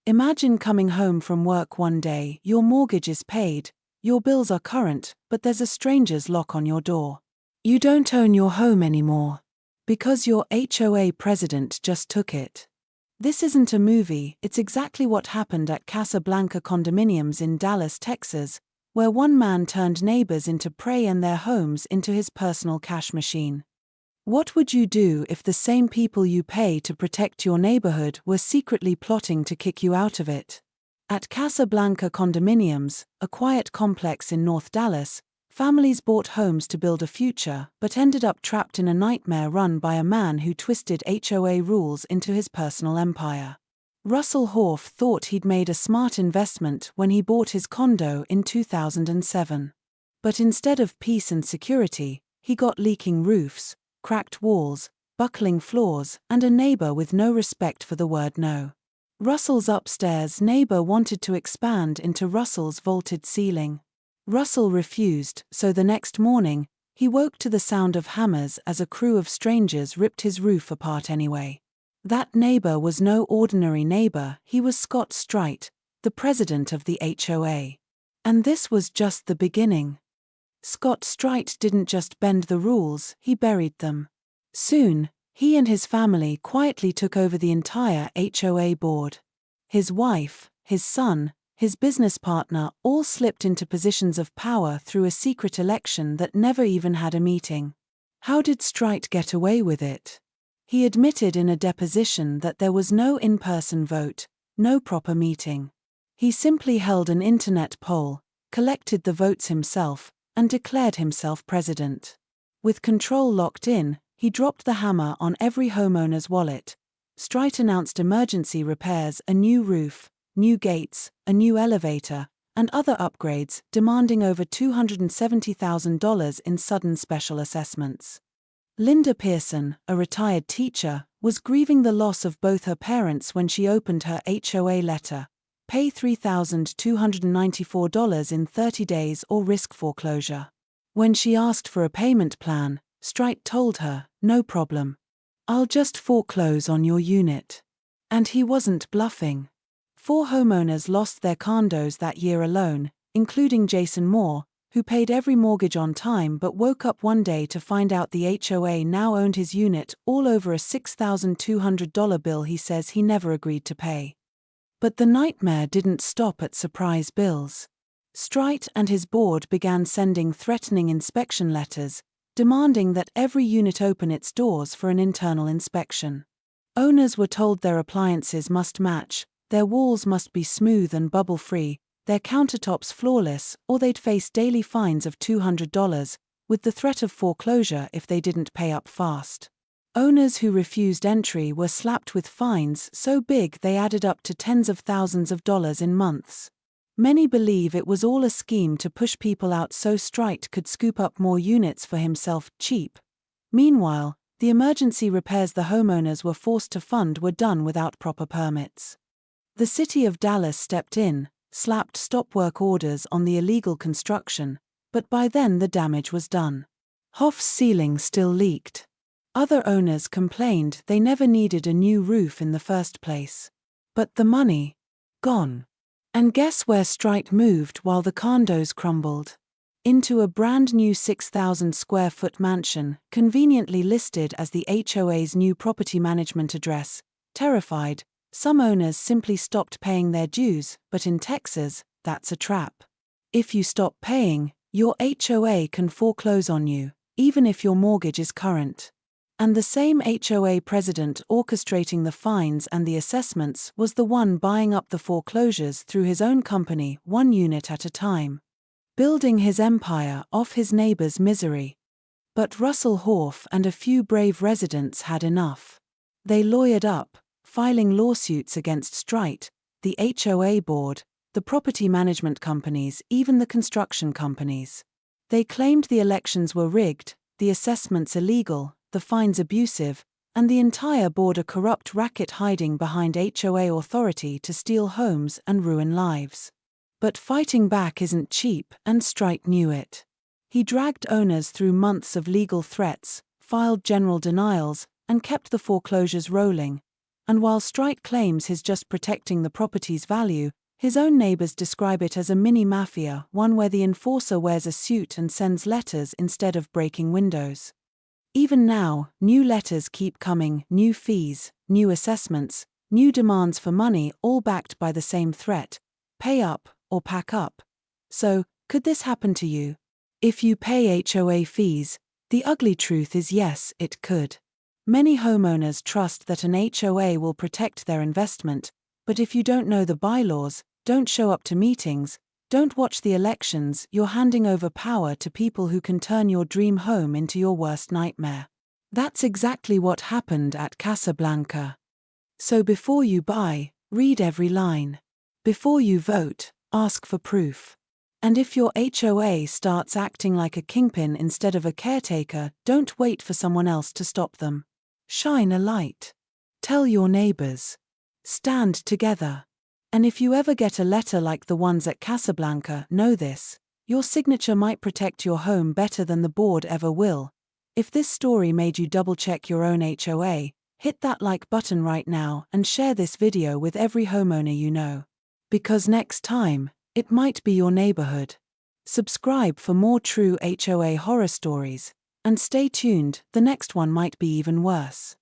Imagine coming home from work one day, your mortgage is paid, your bills are current, but there's a stranger's lock on your door. You don't own your home anymore, because your HOA president just took it. This isn't a movie, it's exactly what happened at Casablanca condominiums in Dallas, Texas, where one man turned neighbors into prey and their homes into his personal cash machine. What would you do if the same people you pay to protect your neighborhood were secretly plotting to kick you out of it? At Casablanca condominiums, a quiet complex in North Dallas, families bought homes to build a future but ended up trapped in a nightmare run by a man who twisted HOA rules into his personal empire. Russell Hoff thought he'd made a smart investment when he bought his condo in 2007. But instead of peace and security, he got leaking roofs, cracked walls, buckling floors, and a neighbor with no respect for the word no. Russell's upstairs neighbor wanted to expand into Russell's vaulted ceiling. Russell refused, so the next morning, he woke to the sound of hammers as a crew of strangers ripped his roof apart anyway. That neighbor was no ordinary neighbor, he was Scott Strite, the president of the HOA. And this was just the beginning. Scott Strite didn't just bend the rules, he buried them. Soon, he and his family quietly took over the entire HOA board. His wife, his son, his business partner all slipped into positions of power through a secret election that never even had a meeting. How did Strite get away with it? He admitted in a deposition that there was no in-person vote, no proper meeting. He simply held an internet poll, collected the votes himself, and declared himself president. With control locked in, he dropped the hammer on every homeowner's wallet. Strite announced emergency repairs, a new roof, new gates, a new elevator, and other upgrades, demanding over $270,000 in sudden special assessments. Linda Pearson, a retired teacher, was grieving the loss of both her parents when she opened her HOA letter: pay $3,294 in 30 days or risk foreclosure. When she asked for a payment plan, Strite told her, no problem. I'll just foreclose on your unit. And he wasn't bluffing. 4 homeowners lost their condos that year alone, including Jason Moore, who paid every mortgage on time but woke up one day to find out the HOA now owned his unit all over a $6,200 bill he says he never agreed to pay. But the nightmare didn't stop at surprise bills. Strite and his board began sending threatening inspection letters, demanding that every unit open its doors for an internal inspection. Owners were told their appliances must match, their walls must be smooth and bubble-free, their countertops flawless, or they'd face daily fines of $200, with the threat of foreclosure if they didn't pay up fast. Owners who refused entry were slapped with fines so big they added up to tens of thousands of dollars in months. Many believe it was all a scheme to push people out so Strite could scoop up more units for himself cheap. Meanwhile, the emergency repairs the homeowners were forced to fund were done without proper permits. The city of Dallas stepped in, slapped stop work orders on the illegal construction, but by then the damage was done. Hoff's ceiling still leaked. Other owners complained they never needed a new roof in the first place. But the money? Gone. And guess where Strite moved while the condos crumbled? Into a brand new 6,000 square foot mansion, conveniently listed as the HOA's new property management address. Terrified, some owners simply stopped paying their dues, but in Texas, that's a trap. If you stop paying, your HOA can foreclose on you, even if your mortgage is current. And the same HOA president orchestrating the fines and the assessments was the one buying up the foreclosures through his own company, one unit at a time. Building his empire off his neighbor's misery. But Russell Hoff and a few brave residents had enough. They lawyered up, filing lawsuits against Strite, the HOA board, the property management companies, even the construction companies. They claimed the elections were rigged, the assessments illegal, the fines abusive, and the entire board a corrupt racket hiding behind HOA authority to steal homes and ruin lives. But fighting back isn't cheap, and Strite knew it. He dragged owners through months of legal threats, filed general denials, and kept the foreclosures rolling. And while Strike claims he's just protecting the property's value, his own neighbors describe it as a mini mafia, one where the enforcer wears a suit and sends letters instead of breaking windows. Even now, new letters keep coming, new fees, new assessments, new demands for money, all backed by the same threat: pay up or pack up. So, could this happen to you? If you pay HOA fees, the ugly truth is yes, it could. Many homeowners trust that an HOA will protect their investment, but if you don't know the bylaws, don't show up to meetings, don't watch the elections, you're handing over power to people who can turn your dream home into your worst nightmare. That's exactly what happened at Casablanca. So before you buy, read every line. Before you vote, ask for proof. And if your HOA starts acting like a kingpin instead of a caretaker, don't wait for someone else to stop them. Shine a light. Tell your neighbors. Stand together. And if you ever get a letter like the ones at Casablanca, know this: your signature might protect your home better than the board ever will. If this story made you double-check your own HOA, hit that like button right now and share this video with every homeowner you know. Because next time, it might be your neighborhood. Subscribe for more true HOA horror stories, and stay tuned, the next one might be even worse.